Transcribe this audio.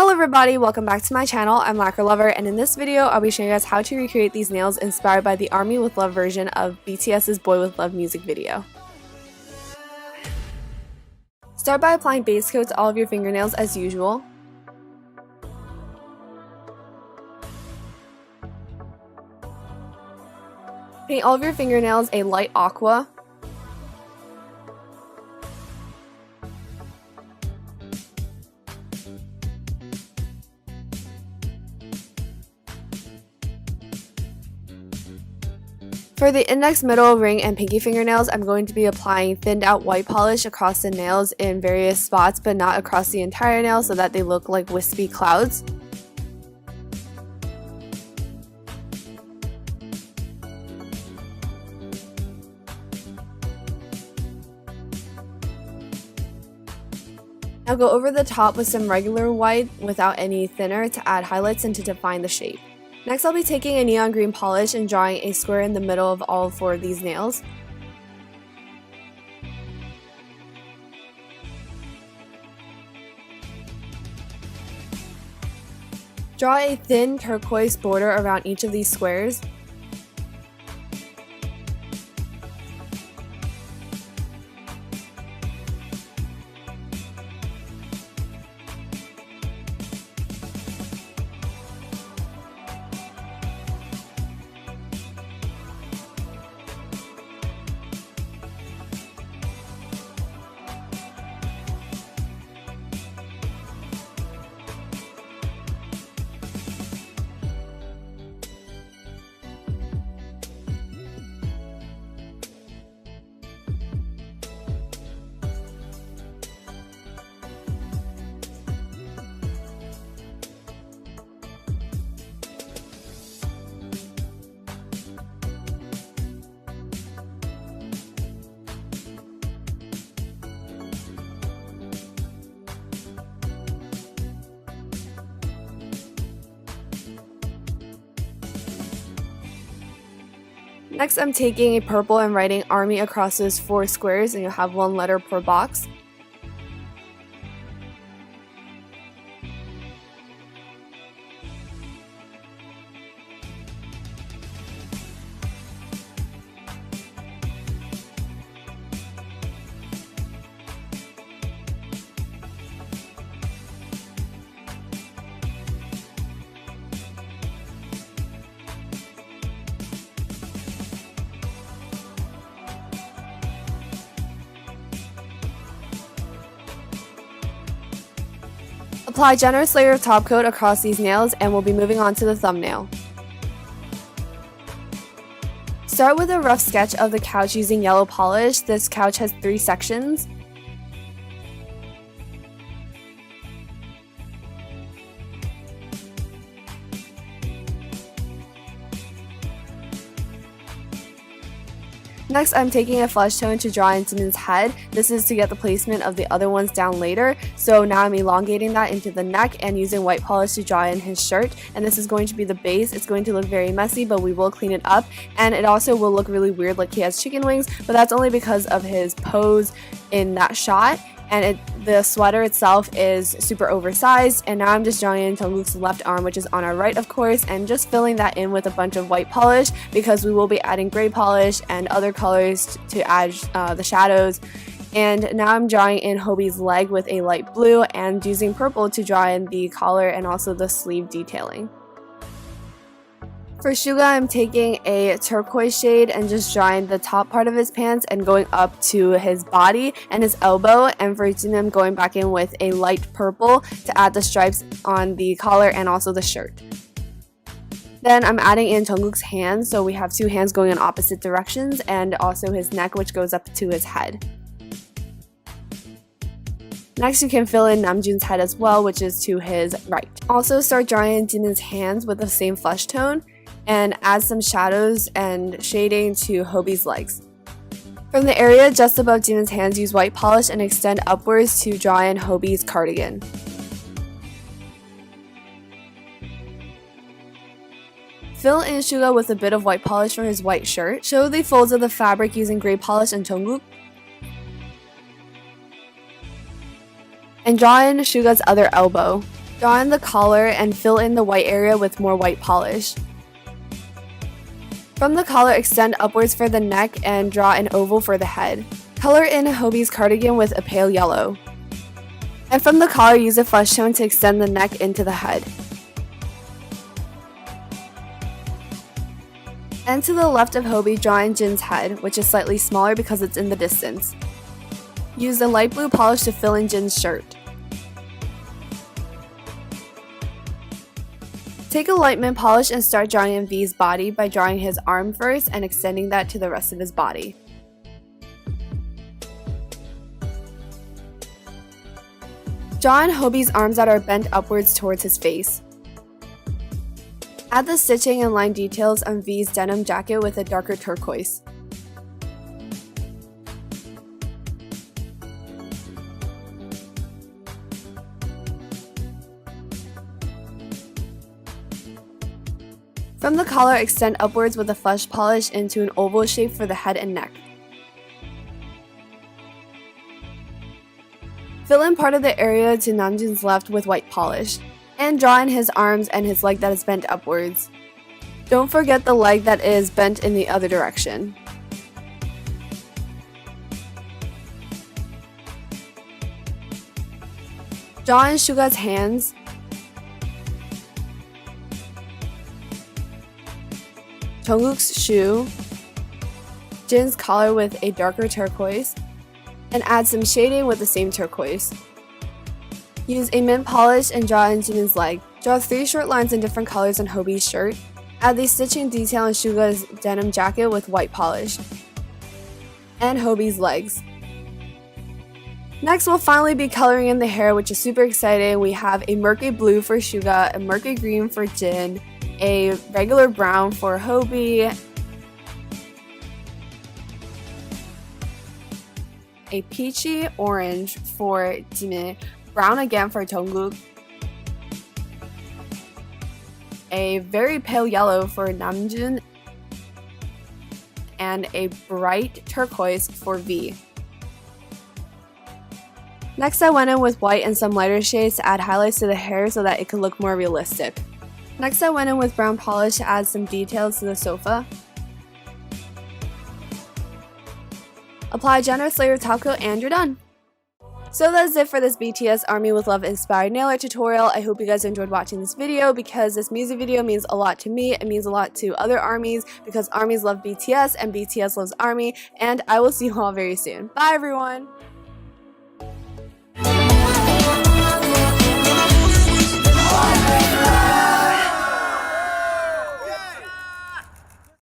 Hello everybody, welcome back to my channel. I'm Lacquer Lover, and in this video I'll be showing you guys how to recreate these nails inspired by the Army with Love version of BTS's Boy with Love music video. Start by applying base coat to all of your fingernails as usual. Paint all of your fingernails a light aqua. For the index, middle, ring, and pinky fingernails, I'm going to be applying thinned out white polish across the nails in various spots, but not across the entire nail so that they look like wispy clouds. Now go over the top with some regular white without any thinner to add highlights and to define the shape. Next, I'll be taking a neon green polish and drawing a square in the middle of all four of these nails. Draw a thin turquoise border around each of these squares. Next, I'm taking a purple and writing Army across those four squares, and you'll have one letter per box. Apply a generous layer of top coat across these nails, and we'll be moving on to the thumbnail. Start with a rough sketch of the couch using yellow polish. This couch has 3 sections. Next, I'm taking a flesh tone to draw in Jimin's head. This is to get the placement of the other ones down later. So now I'm elongating that into the neck and using white polish to draw in his shirt. And this is going to be the base. It's going to look very messy, but we will clean it up. And it also will look really weird like he has chicken wings, but that's only because of his pose in that shot. And the sweater itself is super oversized. And now I'm just drawing in Jungkook's left arm, which is on our right, of course, and just filling that in with a bunch of white polish because we will be adding gray polish and other colors to add the shadows. And now I'm drawing in Hobie's leg with a light blue and using purple to draw in the collar and also the sleeve detailing. For Suga, I'm taking a turquoise shade and just drawing the top part of his pants and going up to his body and his elbow. And for Jimin, I'm going back in with a light purple to add the stripes on the collar and also the shirt. Then I'm adding in Jungkook's hands, so we have 2 hands going in opposite directions, and also his neck, which goes up to his head. Next, you can fill in Namjoon's head as well, which is to his right. Also, start drawing in Jimin's hands with the same flesh tone, and add some shadows and shading to Hobie's legs. From the area just above Jimin's hands, use white polish and extend upwards to draw in Hobie's cardigan. Fill in Suga with a bit of white polish for his white shirt. Show the folds of the fabric using gray polish and Jungkook. And draw in Suga's other elbow. Draw in the collar and fill in the white area with more white polish. From the collar, extend upwards for the neck and draw an oval for the head. Color in Hobie's cardigan with a pale yellow. And from the collar, use a flesh tone to extend the neck into the head. And to the left of Hobie, draw in Jin's head, which is slightly smaller because it's in the distance. Use the light blue polish to fill in Jin's shirt. Take a light mint polish and start drawing in V's body by drawing his arm first and extending that to the rest of his body. Draw in Hobie's arms that are bent upwards towards his face. Add the stitching and line details on V's denim jacket with a darker turquoise. From the collar, extend upwards with a flesh polish into an oval shape for the head and neck. Fill in part of the area to Namjoon's left with white polish, and draw in his arms and his leg that is bent upwards. Don't forget the leg that is bent in the other direction. Draw in Suga's hands, Jungkook's shoe, Jin's collar with a darker turquoise, and add some shading with the same turquoise. Use a mint polish and draw in Jimin's leg. Draw 3 short lines in different colors on Hobie's shirt. Add the stitching detail on Suga's denim jacket with white polish. And Hobie's legs. Next, we'll finally be coloring in the hair, which is super exciting. We have a murky blue for Suga, a murky green for Jin, a regular brown for Hobie, a peachy orange for Jimin, brown again for Jungkook, a very pale yellow for Namjoon, and a bright turquoise for V. Next, I went in with white and some lighter shades to add highlights to the hair so that it could look more realistic. Next, I went in with brown polish to add some details to the sofa. Apply a generous layer of top coat and you're done! So that's it for this BTS Army with Love inspired nail art tutorial. I hope you guys enjoyed watching this video because this music video means a lot to me. It means a lot to other armies because armies love BTS and BTS loves army. And I will see you all very soon. Bye everyone!